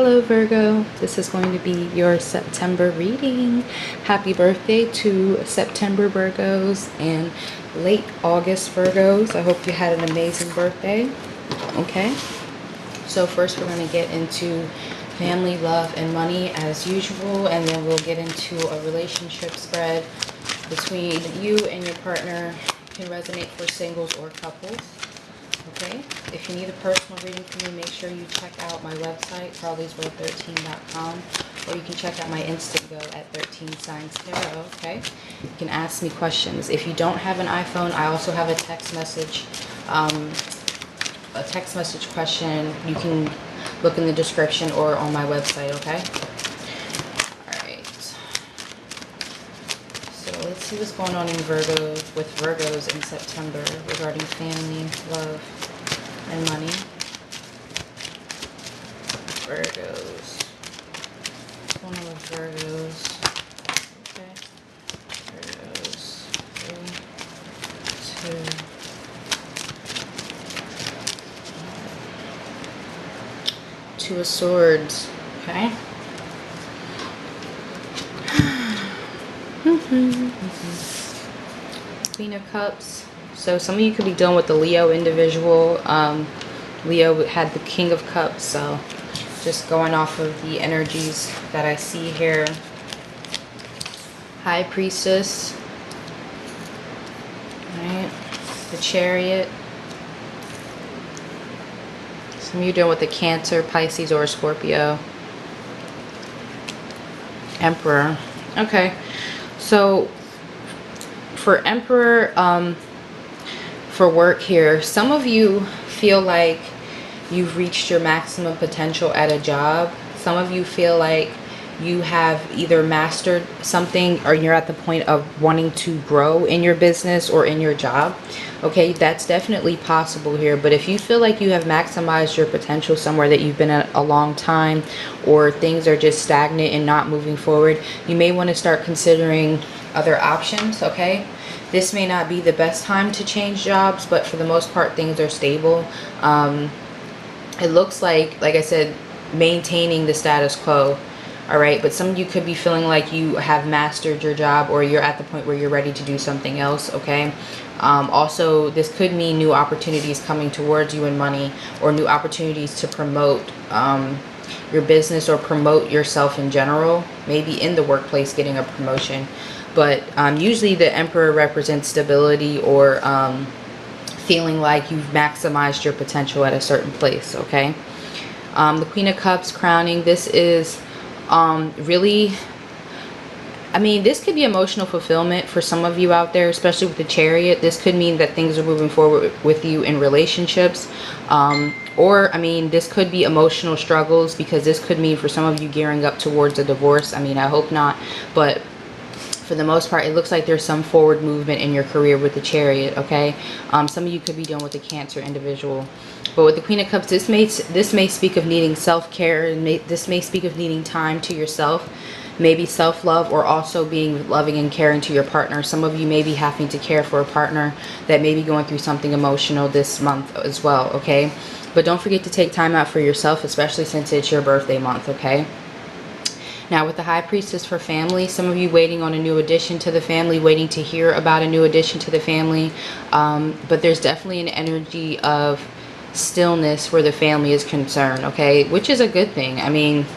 Hello Virgo, this is going to be your September reading. Happy birthday to September Virgos and late August Virgos. I hope you had an amazing birthday. Okay, so first we're going to get into family, love, and money as usual, and then we'll get into a relationship spread between you and your partner. It can resonate for singles or couples. Okay, if you need a personal reading from me, make sure you check out my website, harleysworld13.com, or you can check out my Instago at 13 Signs Tarot. Okay, you can ask me questions. If you don't have an iPhone, I also have a text message question. You can look in the description or on my website. Okay. Let's see what's going on in Virgo with Virgos in September regarding family, love, and money. Virgos. What's going on with Virgos? Okay. Virgos. 3, 2. Two of Swords. Okay. Queen of Cups. So some of you could be dealing with the Leo individual. Leo had the King of Cups, so just going off of the energies that I see here. High Priestess. Alright. The Chariot. Some of you dealing with the Cancer, Pisces, or Scorpio. Emperor. Okay. So for Emperor, for work here, some of you feel like you've reached your maximum potential at a job. Some of you feel like you have either mastered something or you're at the point of wanting to grow in your business or in your job. Okay, that's definitely possible here. But if you feel like you have maximized your potential somewhere that you've been at a long time, or things are just stagnant and not moving forward, you may want to start considering other options. Okay, this may not be the best time to change jobs, but for the most part things are stable. It looks like I said, maintaining the status quo. All right, but some of you could be feeling like you have mastered your job, or you're at the point where you're ready to do something else. Okay, also this could mean new opportunities coming towards you in money, or new opportunities to promote your business or promote yourself in general, maybe in the workplace getting a promotion. But usually the Emperor represents stability, or feeling like you've maximized your potential at a certain place. Okay, the Queen of Cups crowning. This is really, I mean, this could be emotional fulfillment for some of you out there, especially with the Chariot. This could mean that things are moving forward with you in relationships, or I mean, this could be emotional struggles, because this could mean for some of you gearing up towards a divorce. I mean, I hope not, but for the most part, it looks like there's some forward movement in your career with the Chariot. Okay, some of you could be dealing with a Cancer individual. But with the Queen of Cups, this may speak of needing self-care, and this may speak of needing time to yourself, maybe self-love, or also being loving and caring to your partner. Some of you may be having to care for a partner that may be going through something emotional this month as well. Okay, but don't forget to take time out for yourself, especially since it's your birthday month. Okay. Now with the High Priestess for family, some of you waiting on a new addition to the family, waiting to hear about a new addition to the family. But there's definitely an energy of stillness where the family is concerned. Okay, which is a good thing. I mean,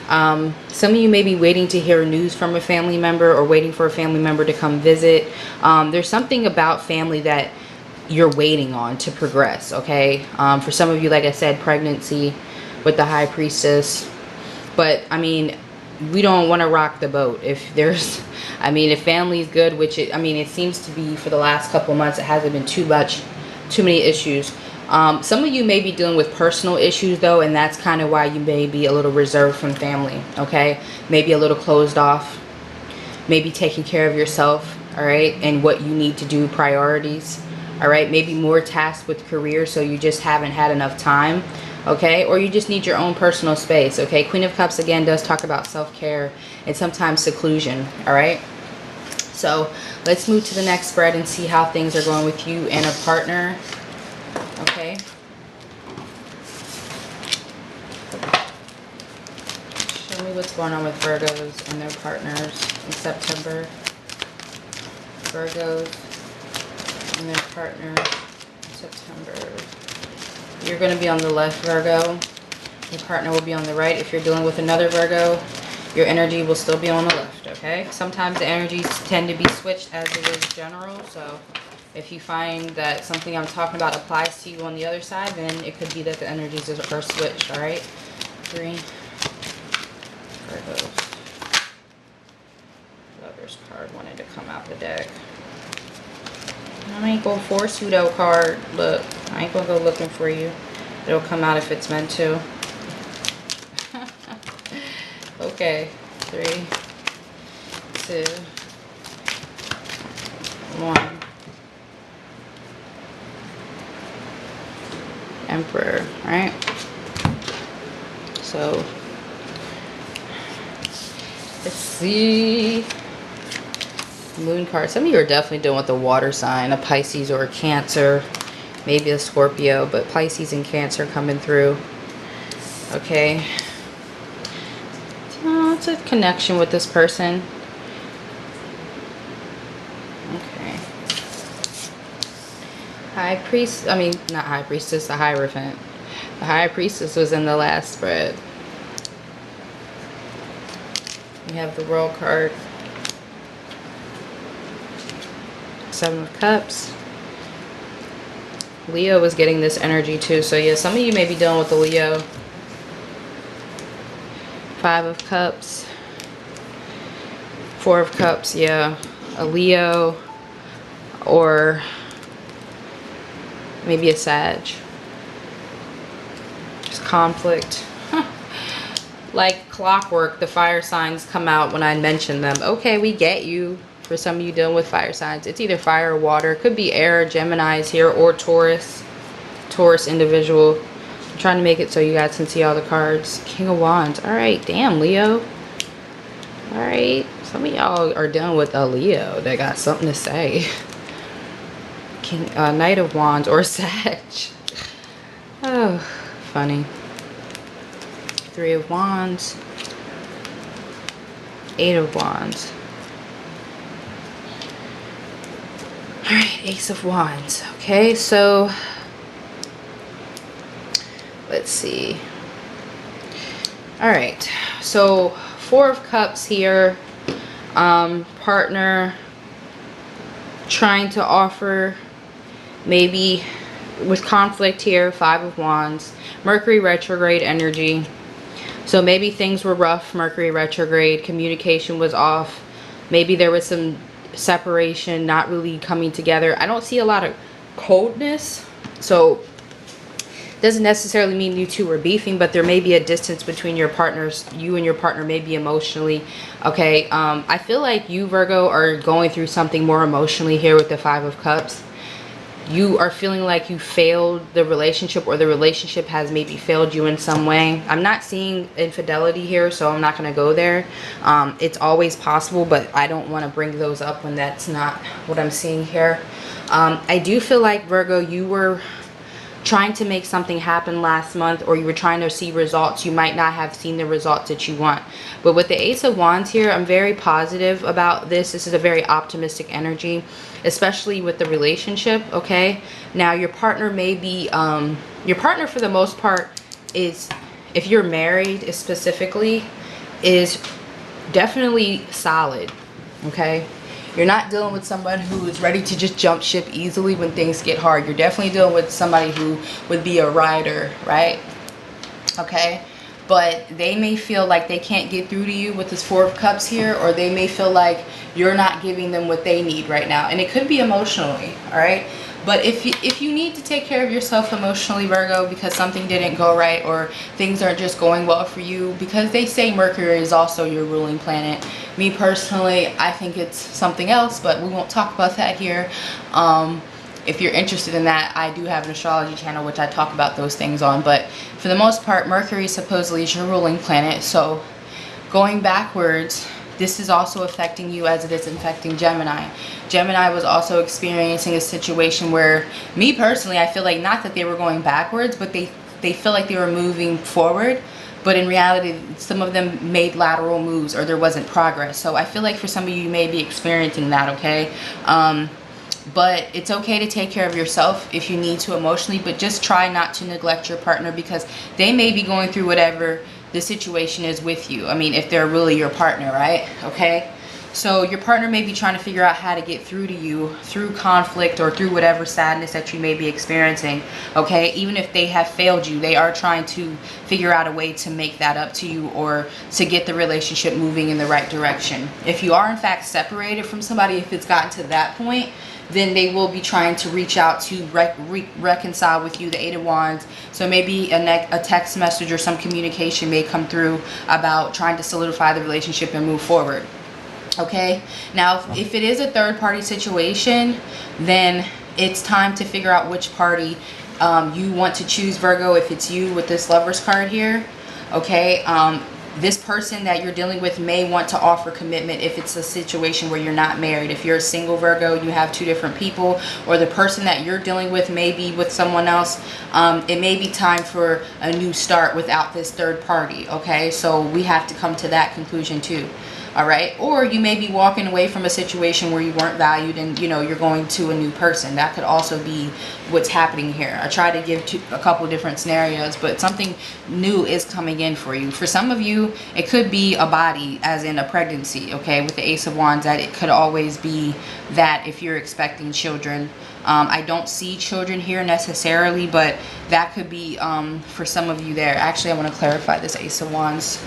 some of you may be waiting to hear news from a family member, or waiting for a family member to come visit. There's something about family that you're waiting on to progress. Okay, for some of you, like I said, pregnancy with the High Priestess. But I mean, we don't want to rock the boat. If there's, I mean, if family is good, which it, I mean, it seems to be for the last couple months, it hasn't been too many issues. Some of you may be dealing with personal issues though, and that's kind of why you may be a little reserved from family. Okay, maybe a little closed off, maybe taking care of yourself. All right, and what you need to do, priorities. All right, maybe more tasked with career, so you just haven't had enough time. Okay, or you just need your own personal space. Okay, Queen of Cups again does talk about self-care and sometimes seclusion. All right, so let's move to the next spread and see how things are going with you and a partner. Okay, me what's going on with Virgos and their partners in September. Virgos and their partners in September. You're going to be on the left, Virgo. Your partner will be on the right. If you're dealing with another Virgo, your energy will still be on the left, okay? Sometimes the energies tend to be switched as it is general, so if you find that something I'm talking about applies to you on the other side, then it could be that the energies are switched, all right? 3 Virgos. Lover's card wanted to come out the deck. I ain't gonna force you though, card. Look, I ain't gonna go looking for you. It'll come out if it's meant to. Okay, 3, 2, 1. Emperor, right? So let's see. Moon card. Some of you are definitely dealing with a water sign, a Pisces or a Cancer, maybe a Scorpio, but Pisces and Cancer coming through. Okay. It's a connection with this person. Okay. High Priest, I mean, not High Priestess, the Hierophant. The High Priestess was in the last spread. We have the World card. 7 of Cups. Leo was getting this energy too. So yeah, some of you may be dealing with the Leo. 5 of Cups. 4 of Cups, yeah. A Leo or maybe a Sag. Just conflict. Like clockwork, the fire signs come out when I mention them. Okay, we get you. For some of you dealing with fire signs, it's either fire or water. It could be air, Gemini's here, or Taurus. Taurus individual. I'm trying to make it so you guys can see all the cards. King of Wands. Alright, damn, Leo. Alright. Some of y'all are dealing with a Leo that got something to say. Knight of Wands or Sag. Oh, funny. 3 of Wands. 8 of Wands. Alright, Ace of Wands. Okay, so let's see. Alright, so 4 of Cups here. Partner trying to offer, maybe with conflict here. 5 of Wands. Mercury retrograde energy. So maybe things were rough. Mercury retrograde. Communication was off. Maybe there was some separation, not really coming together. I don't see a lot of coldness, so doesn't necessarily mean you two are beefing, but there may be a distance between your partners. You and your partner may be emotionally okay. I feel like you, Virgo, are going through something more emotionally here with the 5 of Cups. You are feeling like you failed the relationship, or the relationship has maybe failed you in some way. I'm not seeing infidelity here, so I'm not going to go there. It's always possible, but I don't want to bring those up when that's not what I'm seeing here. I do feel like, Virgo, you were trying to make something happen last month, or you were trying to see results. You might not have seen the results that you want. But with the Ace of Wands here, I'm very positive about this. This is a very optimistic energy, especially with the relationship. Okay, now your partner may be your partner for the most part is, if you're married specifically, is definitely solid. Okay, you're not dealing with someone who is ready to just jump ship easily when things get hard. You're definitely dealing with somebody who would be a rider, right? Okay, but they may feel like they can't get through to you with this 4 of Cups here, or they may feel like you're not giving them what they need right now, and it could be emotionally. All right, but if you need to take care of yourself emotionally, Virgo, because something didn't go right, or things aren't just going well for you, because they say Mercury is also your ruling planet. Me personally, I think it's something else, but we won't talk about that here. If you're interested in that, I do have an astrology channel which I talk about those things on. But for the most part, Mercury supposedly is your ruling planet. So going backwards, this is also affecting you as it is affecting Gemini. Gemini was also experiencing a situation where, me personally, I feel like not that they were going backwards, but they feel like they were moving forward, but in reality, some of them made lateral moves or there wasn't progress. So I feel like for some of you may be experiencing that, okay? But it's okay to take care of yourself if you need to emotionally, but just try not to neglect your partner, because they may be going through whatever the situation is with you. I mean, if they're really your partner, right? Okay? So your partner may be trying to figure out how to get through to you through conflict or through whatever sadness that you may be experiencing, okay? Even if they have failed you, they are trying to figure out a way to make that up to you or to get the relationship moving in the right direction. If you are in fact separated from somebody, if it's gotten to that point, then they will be trying to reach out to reconcile with you, the Eight of Wands. So maybe a text message or some communication may come through about trying to solidify the relationship and move forward. Okay, now if it is a third party situation, then it's time to figure out which party you want to choose, Virgo, if it's you with this Lover's card here. Okay, this person that you're dealing with may want to offer commitment if it's a situation where you're not married. If you're a single Virgo, you have two different people, or the person that you're dealing with may be with someone else. It may be time for a new start without this third party. Okay, so we have to come to that conclusion too. All right, or you may be walking away from a situation where you weren't valued and you're going to a new person. That could also be what's happening here. I try to give a couple different scenarios, but something new is coming in for you. For some of you, it could be a body, as in a pregnancy, okay, with the Ace of Wands. That it could always be that if you're expecting children. I don't see children here necessarily, but that could be for some of you there. Actually, I want to clarify this Ace of Wands.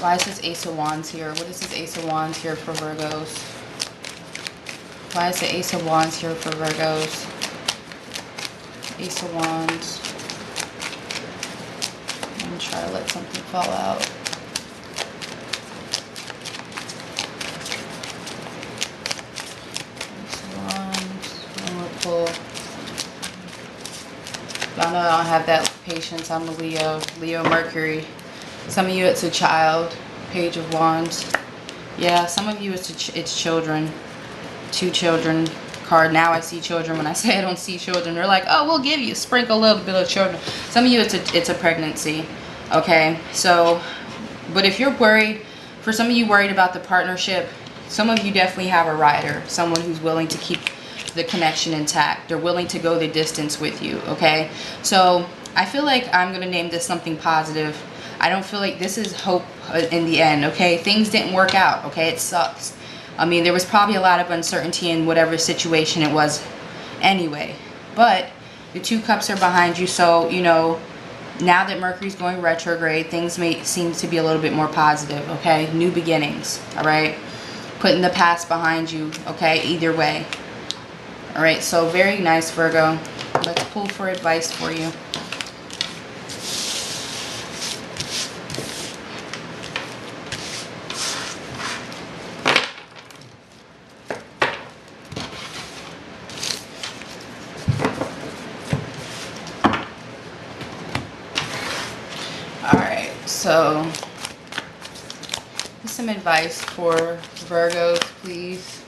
Why is this Ace of Wands here? What is this Ace of Wands here for Virgos? Why is the Ace of Wands here for Virgos? Ace of Wands. I'm going to try to let something fall out. Ace of Wands. I'm going to pull. Y'all know I don't have that patience. I'm a Leo. Leo Mercury. Some of you it's a child. Page of Wands. Yeah, some of you it's children. Two children card. Now I see children. When I say I don't see children, they're like, oh, we'll give you, sprinkle a little bit of children. Some of you it's a pregnancy. Okay, so, but if you're worried, for some of you worried about the partnership, some of you definitely have a rider. Someone who's willing to keep the connection intact. They're willing to go the distance with you. Okay, so I feel like I'm going to name this something positive. I don't feel like this is hope in the end, okay? Things didn't work out, okay? It sucks. I mean, there was probably a lot of uncertainty in whatever situation it was anyway. But the Two Cups are behind you, so, now that Mercury's going retrograde, things may seem to be a little bit more positive, okay? New beginnings, all right? Putting the past behind you, okay? Either way. All right, so very nice, Virgo. Let's pull for advice for you. So, some advice for Virgos, please.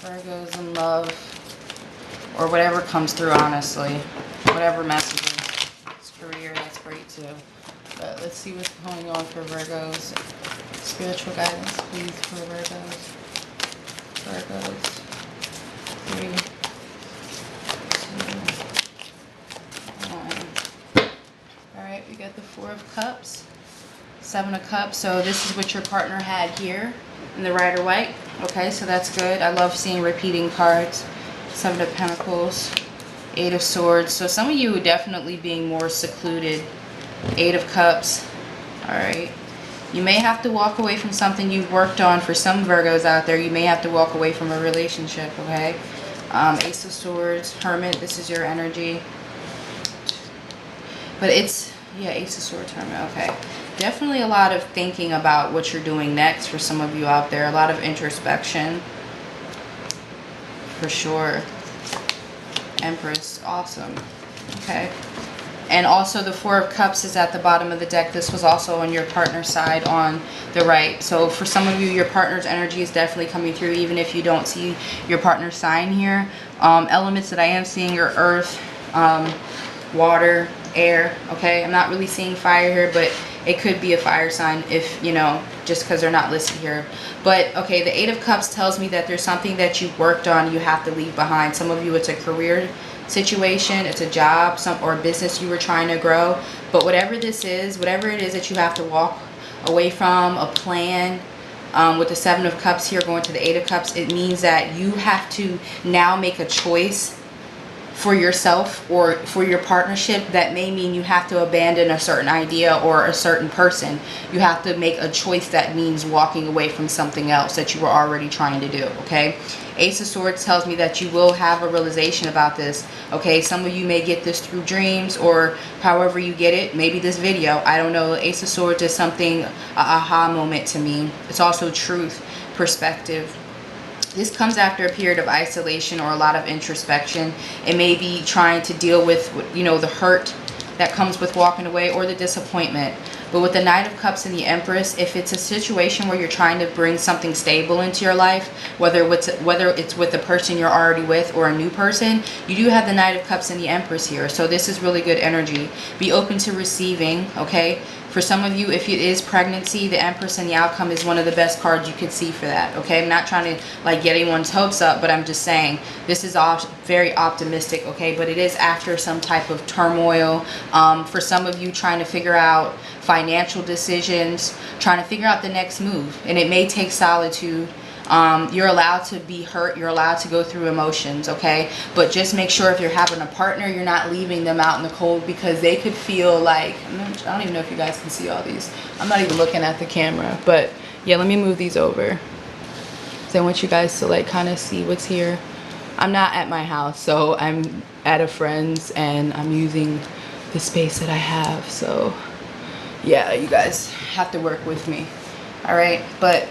Virgos in love, or whatever comes through, honestly. Whatever messages. It's career, that's great too. But let's see what's going on for Virgos. Spiritual guidance, please, for Virgos. Virgos. 3. We got the Four of Cups, Seven of Cups. So this is what your partner had here in the Rider White. Okay, so that's good. I love seeing repeating cards. Seven of Pentacles, Eight of Swords. So some of you definitely being more secluded. Eight of Cups. All right. You may have to walk away from something you've worked on. For some Virgos out there, you may have to walk away from a relationship. Okay. Ace of Swords, Hermit. This is your energy. But it's... yeah, Ace of Swords, Hermit. Okay. Definitely a lot of thinking about what you're doing next for some of you out there. A lot of introspection. For sure. Empress. Awesome. Okay. And also the Four of Cups is at the bottom of the deck. This was also on your partner's side on the right. So for some of you, your partner's energy is definitely coming through, even if you don't see your partner's sign here. Elements that I am seeing are earth, water, air. Okay, I'm not really seeing fire here, but it could be a fire sign if, you know, just because they're not listed here. But okay, the Eight of Cups tells me that there's something that you've worked on you have to leave behind. Some of you, it's a career situation, it's a job, or a business you were trying to grow. But whatever this is, whatever it is that you have to walk away from, a plan, with the Seven of Cups here going to the Eight of Cups, it means that you have to now make a choice for yourself or for your partnership. That may mean you have to abandon a certain idea or a certain person. You have to make a choice that means walking away from something else that you were already trying to do, okay? Ace of Swords tells me that you will have a realization about this, okay? Some of you may get this through dreams or however you get it, maybe this video, I don't know. Ace of Swords is something, a aha moment to me. It's also truth, perspective. This comes after a period of isolation or a lot of introspection. It may be trying to deal with, you know, the hurt that comes with walking away or the disappointment. But with the Knight of Cups and the Empress, if it's a situation where you're trying to bring something stable into your life, whether it's with the person you're already with or a new person, you do have the Knight of Cups and the Empress here. So this is really good energy. Be open to receiving, okay? For some of you, if it is pregnancy, the Empress and the outcome is one of the best cards you could see for that, okay? I'm not trying to like get anyone's hopes up, but I'm just saying this is very optimistic, okay? But it is after some type of turmoil. For some of you, trying to figure out financial decisions, trying to figure out the next move. And it may take solitude. You're allowed to be hurt. You're allowed to go through emotions, okay? But just make sure if you're having a partner, you're not leaving them out in the cold, because they could feel like, I don't even know if you guys can see all these. I'm not even looking at the camera. But yeah, let me move these over. So I want you guys to like kind of see what's here. I'm not at my house, so I'm at a friend's and I'm using the space that I have. So yeah, you guys have to work with me. All right, but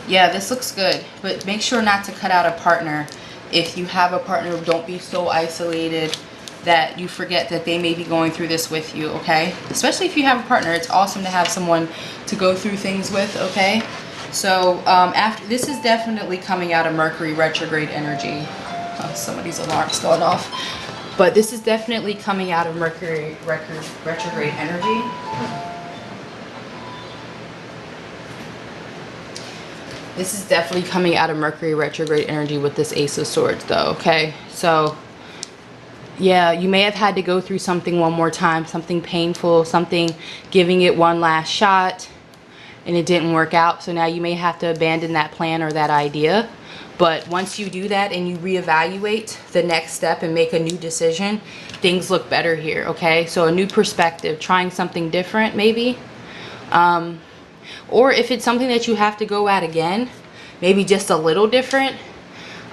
yeah, this looks good, but make sure not to cut out a partner. If you have a partner, don't be so isolated that you forget that they may be going through this with you, okay? Especially if you have a partner, it's awesome to have someone to go through things with, okay? So after this is definitely coming out of Mercury retrograde energy. Oh, somebody's alarm's going off. But this is definitely coming out of Mercury retrograde energy. This is definitely coming out of Mercury retrograde energy with this Ace of Swords though, okay? So, yeah, you may have had to go through something one more time, something painful, something giving it one last shot, and it didn't work out. So now you may have to abandon that plan or that idea. But once you do that and you reevaluate the next step and make a new decision, things look better here, okay? So a new perspective, trying something different maybe. Or if it's something that you have to go at again, maybe just a little different,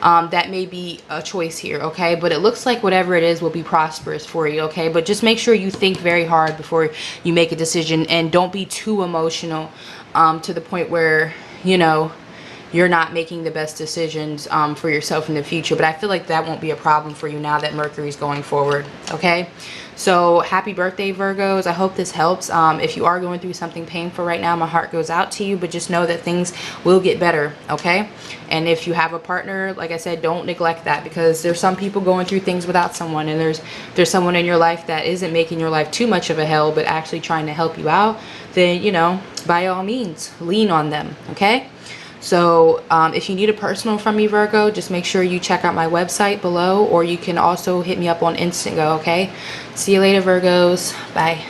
that may be a choice here, okay? But it looks like whatever it is will be prosperous for you, okay? But just make sure you think very hard before you make a decision, and don't be too emotional to the point where, you know, you're not making the best decisions for yourself in the future. But I feel like that won't be a problem for you now that Mercury's going forward, okay? So happy birthday, Virgos. I hope this helps. If you are going through something painful right now, my heart goes out to you, but just know that things will get better, okay? And if you have a partner, like I said, don't neglect that, because there's some people going through things without someone, and there's someone in your life that isn't making your life too much of a hell, but actually trying to help you out. Then, you know, by all means, lean on them, okay? So if you need a personal from me, Virgo, just make sure you check out my website below, or you can also hit me up on Instant Go, okay? See you later, Virgos. Bye.